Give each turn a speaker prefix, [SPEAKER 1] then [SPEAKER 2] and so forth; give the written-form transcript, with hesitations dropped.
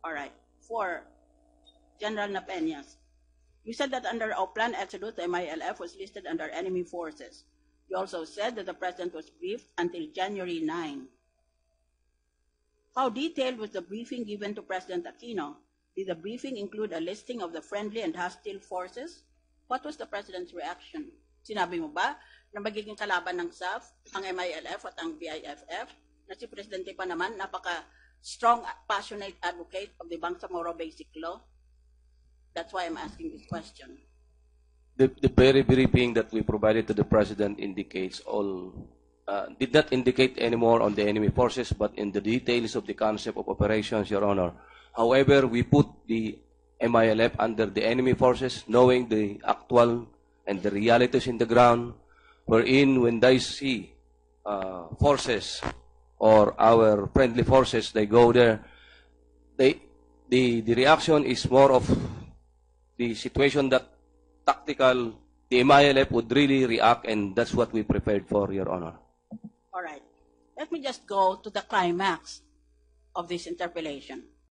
[SPEAKER 1] All right. 4, General Napeñas. You said that under our planned exodus, the MILF was listed under enemy forces. You also said that the President was briefed until January 9. How detailed was the briefing given to President Aquino? Did the briefing include a listing of the friendly and hostile forces? What was the President's reaction? Sinabi mo ba na magiging kalaban ng SAF, ang MILF at ang BIFF, na si Presidente pa naman napaka-strong, passionate advocate of the Bangsamoro Basic Law? That's why I'm asking this question.
[SPEAKER 2] The very briefing that we provided to the President indicates did not indicate anymore on the enemy forces, but in the details of the concept of operations, Your Honor. However, we put the MILF under the enemy forces, knowing the actual and the realities in the ground, wherein when they see forces or our friendly forces, they go there, the reaction is more of the situation that tactical, the MILF would really react, and that's what we prepared for, Your Honor.
[SPEAKER 1] All right. Let me just go to the climax of this interpellation.